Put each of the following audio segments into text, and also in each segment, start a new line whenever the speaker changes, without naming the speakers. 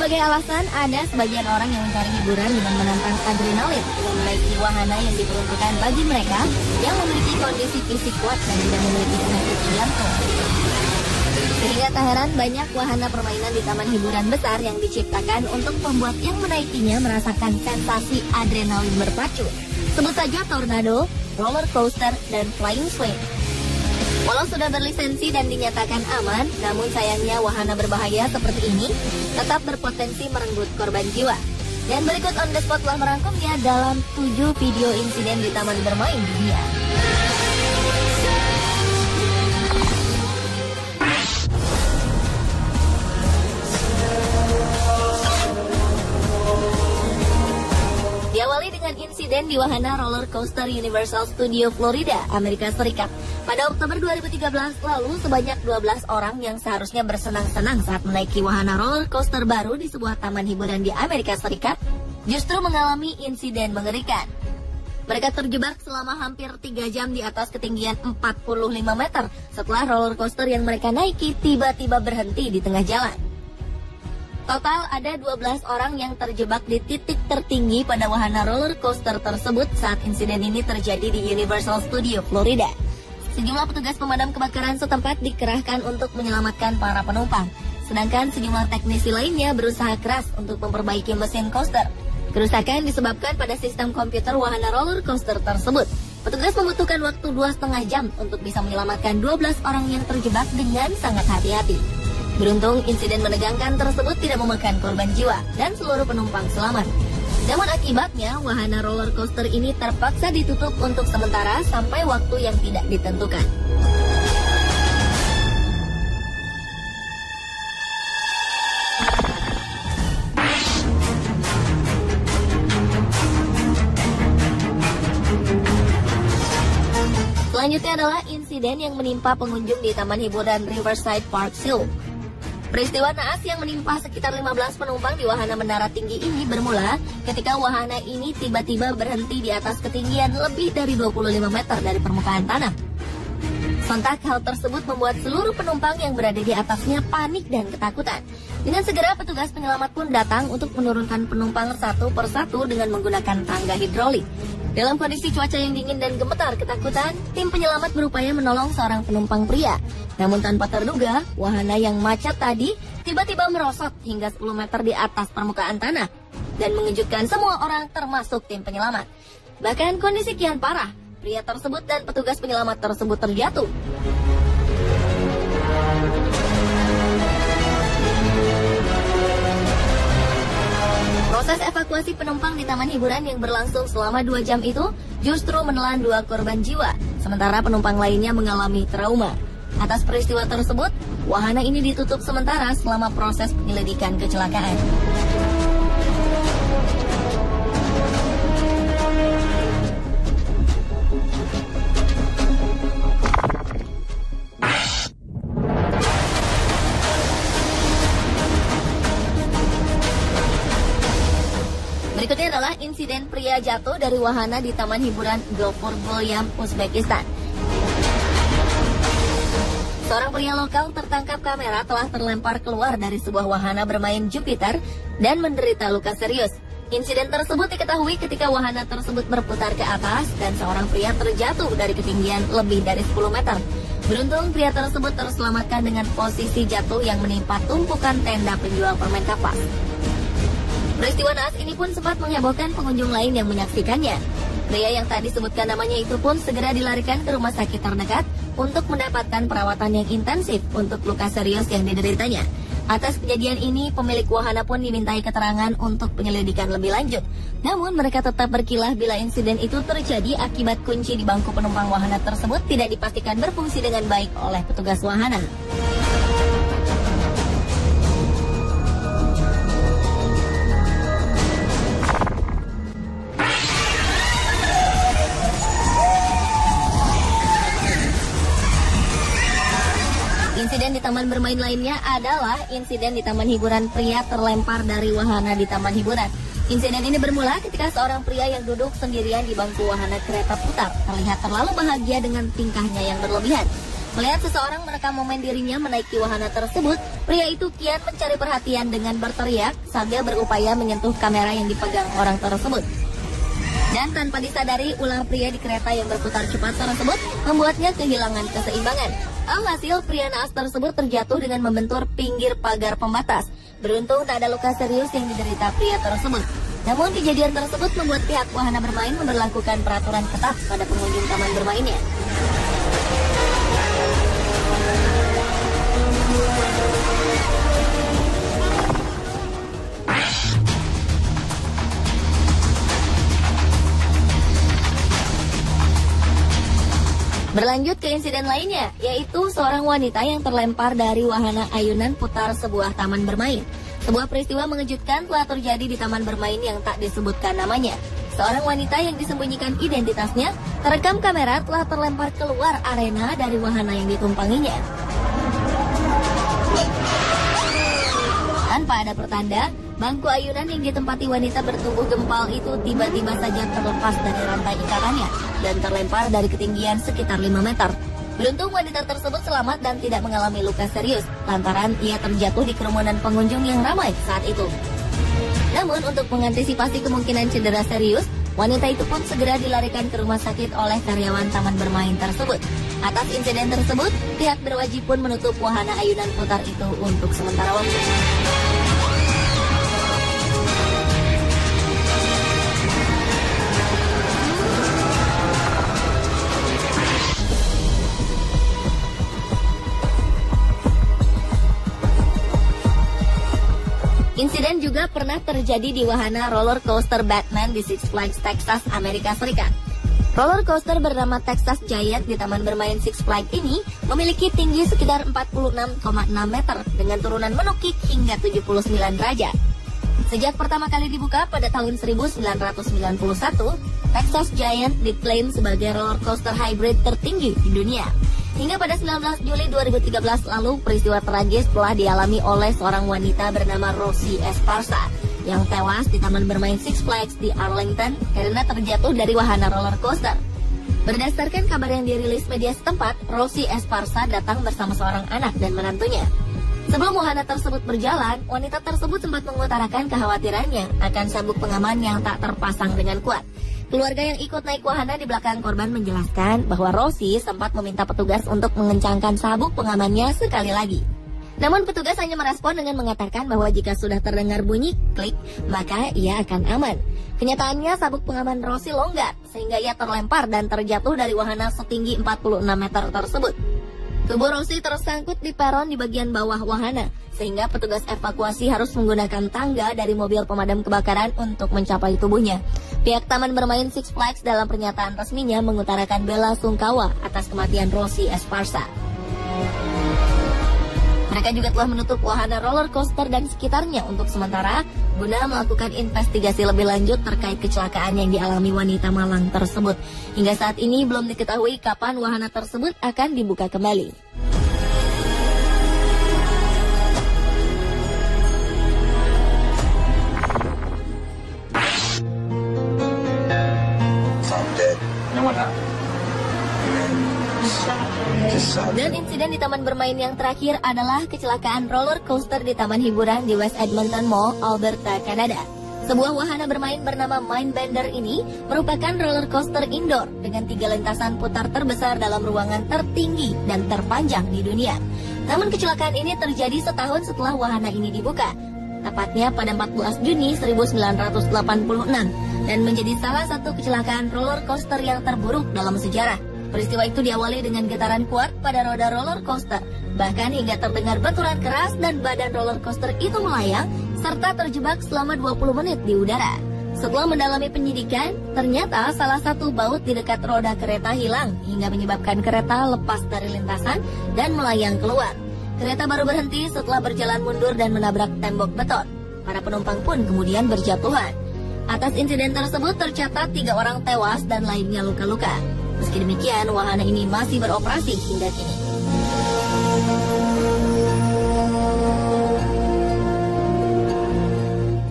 Sebagai alasan, ada sebagian orang yang mencari hiburan dengan menantang adrenalin dengan menaiki wahana yang diperuntukkan bagi mereka yang memiliki kondisi fisik kuat dan tidak memiliki penyakit jantung. Sehingga tak heran banyak wahana permainan di taman hiburan besar yang diciptakan untuk pembuat yang menaikinya merasakan sensasi adrenalin berpacu. Sebut saja tornado, roller coaster, dan flying swing. Walau sudah berlisensi dan dinyatakan aman, namun sayangnya wahana berbahaya seperti ini tetap berpotensi merenggut korban jiwa. Dan berikut on the spot telah merangkumnya dalam 7 video insiden di taman bermain dunia. Diawali dengan insiden di wahana roller coaster Universal Studio Florida, Amerika Serikat. Pada Oktober 2013 lalu, sebanyak 12 orang yang seharusnya bersenang-senang saat menaiki wahana roller coaster baru di sebuah taman hiburan di Amerika Serikat, justru mengalami insiden mengerikan. Mereka terjebak selama hampir 3 jam di atas ketinggian 45 meter setelah roller coaster yang mereka naiki tiba-tiba berhenti di tengah jalan. Total ada 12 orang yang terjebak di titik tertinggi pada wahana roller coaster tersebut saat insiden ini terjadi di Universal Studio Florida. Sejumlah petugas pemadam kebakaran setempat dikerahkan untuk menyelamatkan para penumpang, sedangkan sejumlah teknisi lainnya berusaha keras untuk memperbaiki mesin coaster. Kerusakan disebabkan pada sistem komputer wahana roller coaster tersebut. Petugas membutuhkan waktu 2,5 jam untuk bisa menyelamatkan 12 orang yang terjebak dengan sangat hati-hati. Beruntung, insiden menegangkan tersebut tidak memakan korban jiwa dan seluruh penumpang selamat. Namun akibatnya, wahana roller coaster ini terpaksa ditutup untuk sementara sampai waktu yang tidak ditentukan. Selanjutnya adalah insiden yang menimpa pengunjung di Taman Hiburan Riverside Park Slope. Peristiwa naas yang menimpa sekitar 15 penumpang di wahana menara tinggi ini bermula ketika wahana ini tiba-tiba berhenti di atas ketinggian lebih dari 25 meter dari permukaan tanah. Sontak hal tersebut membuat seluruh penumpang yang berada di atasnya panik dan ketakutan. Dengan segera petugas penyelamat pun datang untuk menurunkan penumpang satu persatu dengan menggunakan tangga hidrolik. Dalam kondisi cuaca yang dingin dan gemetar ketakutan, tim penyelamat berupaya menolong seorang penumpang pria. Namun tanpa terduga, wahana yang macet tadi tiba-tiba merosot hingga 10 meter di atas permukaan tanah dan mengejutkan semua orang termasuk tim penyelamat. Bahkan kondisi kian parah, pria tersebut dan petugas penyelamat tersebut terjatuh. Proses evakuasi penumpang di taman hiburan yang berlangsung selama 2 jam itu justru menelan 2 korban jiwa, sementara penumpang lainnya mengalami trauma. Atas peristiwa tersebut, wahana ini ditutup sementara selama proses penyelidikan kecelakaan. Berikutnya adalah insiden pria jatuh dari wahana di Taman Hiburan Gopur Bolyam, Uzbekistan. Seorang pria lokal tertangkap kamera telah terlempar keluar dari sebuah wahana bermain Jupiter dan menderita luka serius. Insiden tersebut diketahui ketika wahana tersebut berputar ke atas dan seorang pria terjatuh dari ketinggian lebih dari 10 meter. Beruntung pria tersebut terselamatkan dengan posisi jatuh yang menimpa tumpukan tenda penjual permen kapas. Peristiwa naas ini pun sempat menghebohkan pengunjung lain yang menyaksikannya. Pria yang tadi disebutkan namanya itu pun segera dilarikan ke rumah sakit terdekat untuk mendapatkan perawatan yang intensif untuk luka serius yang dideritanya. Atas kejadian ini, pemilik wahana pun dimintai keterangan untuk penyelidikan lebih lanjut. Namun mereka tetap berkilah bila insiden itu terjadi akibat kunci di bangku penumpang wahana tersebut tidak dipastikan berfungsi dengan baik oleh petugas wahana. Insiden di taman bermain lainnya adalah insiden di taman hiburan pria terlempar dari wahana di taman hiburan. Insiden ini bermula ketika seorang pria yang duduk sendirian di bangku wahana kereta putar terlihat terlalu bahagia dengan tingkahnya yang berlebihan. Melihat seseorang merekam momen dirinya menaiki wahana tersebut, pria itu kian mencari perhatian dengan berteriak sambil berupaya menyentuh kamera yang dipegang orang tersebut. Dan tanpa disadari, ulah pria di kereta yang berputar cepat tersebut membuatnya kehilangan keseimbangan. Alhasil, pria naas tersebut terjatuh dengan membentur pinggir pagar pembatas. Beruntung tak ada luka serius yang diderita pria tersebut. Namun kejadian tersebut membuat pihak wahana bermain memberlakukan peraturan ketat pada pengunjung taman bermainnya. Berlanjut ke insiden lainnya, yaitu seorang wanita yang terlempar dari wahana ayunan putar sebuah taman bermain. Sebuah peristiwa mengejutkan telah terjadi di taman bermain yang tak disebutkan namanya. Seorang wanita yang disembunyikan identitasnya terekam kamera telah terlempar keluar arena dari wahana yang ditumpanginya. Tanpa ada pertanda, bangku ayunan yang ditempati wanita bertubuh gempal itu tiba-tiba saja terlepas dari rantai ikatannya dan terlempar dari ketinggian sekitar 5 meter. Beruntung wanita tersebut selamat dan tidak mengalami luka serius, lantaran ia terjatuh di kerumunan pengunjung yang ramai saat itu. Namun untuk mengantisipasi kemungkinan cedera serius, wanita itu pun segera dilarikan ke rumah sakit oleh karyawan taman bermain tersebut. Atas insiden tersebut, pihak berwajib pun menutup wahana ayunan putar itu untuk sementara waktu. Insiden juga pernah terjadi di wahana roller coaster Batman di Six Flags Texas, Amerika Serikat. Roller coaster bernama Texas Giant di taman bermain Six Flags ini memiliki tinggi sekitar 46,6 meter dengan turunan menukik hingga 79 derajat. Sejak pertama kali dibuka pada tahun 1991, Texas Giant diklaim sebagai roller coaster hybrid tertinggi di dunia. Hingga pada 19 Juli 2013 lalu, peristiwa tragis telah dialami oleh seorang wanita bernama Rosie Esparza yang tewas di taman bermain Six Flags di Arlington karena terjatuh dari wahana roller coaster. Berdasarkan kabar yang dirilis media setempat, Rosie Esparza datang bersama seorang anak dan menantunya. Sebelum wahana tersebut berjalan, wanita tersebut sempat mengutarakan kekhawatirannya akan sabuk pengaman yang tak terpasang dengan kuat. Keluarga yang ikut naik wahana di belakang korban menjelaskan bahwa Rosie sempat meminta petugas untuk mengencangkan sabuk pengamannya sekali lagi. Namun petugas hanya merespon dengan mengatakan bahwa jika sudah terdengar bunyi klik, maka ia akan aman. Kenyataannya sabuk pengaman Rosie longgar, sehingga ia terlempar dan terjatuh dari wahana setinggi 46 meter tersebut. Tubuh Rosie tersangkut di peron di bagian bawah wahana, sehingga petugas evakuasi harus menggunakan tangga dari mobil pemadam kebakaran untuk mencapai tubuhnya. Pihak Taman Bermain Six Flags dalam pernyataan resminya mengutarakan bela sungkawa atas kematian Rosie Esparza. Mereka juga telah menutup wahana roller coaster dan sekitarnya untuk sementara guna melakukan investigasi lebih lanjut terkait kecelakaan yang dialami wanita malang tersebut. Hingga saat ini belum diketahui kapan wahana tersebut akan dibuka kembali. Dan insiden di taman bermain yang terakhir adalah kecelakaan roller coaster di taman hiburan di West Edmonton Mall, Alberta, Kanada. Sebuah wahana bermain bernama Mindbender ini merupakan roller coaster indoor dengan 3 lintasan putar terbesar dalam ruangan tertinggi dan terpanjang di dunia. Namun kecelakaan ini terjadi setahun setelah wahana ini dibuka, tepatnya pada 14 Juni 1986, dan menjadi salah satu kecelakaan roller coaster yang terburuk dalam sejarah. Peristiwa itu diawali dengan getaran kuat pada roda roller coaster, bahkan hingga terdengar benturan keras dan badan roller coaster itu melayang serta terjebak selama 20 menit di udara. Setelah mendalami penyidikan, ternyata salah satu baut di dekat roda kereta hilang hingga menyebabkan kereta lepas dari lintasan dan melayang keluar. Kereta baru berhenti setelah berjalan mundur dan menabrak tembok beton. Para penumpang pun kemudian berjatuhan. Atas insiden tersebut tercatat 3 orang tewas dan lainnya luka-luka. Meski demikian, wahana ini masih beroperasi hingga kini.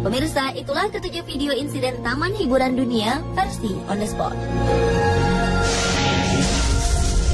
Pemirsa, itulah ketujuh video insiden taman hiburan dunia versi On The Spot.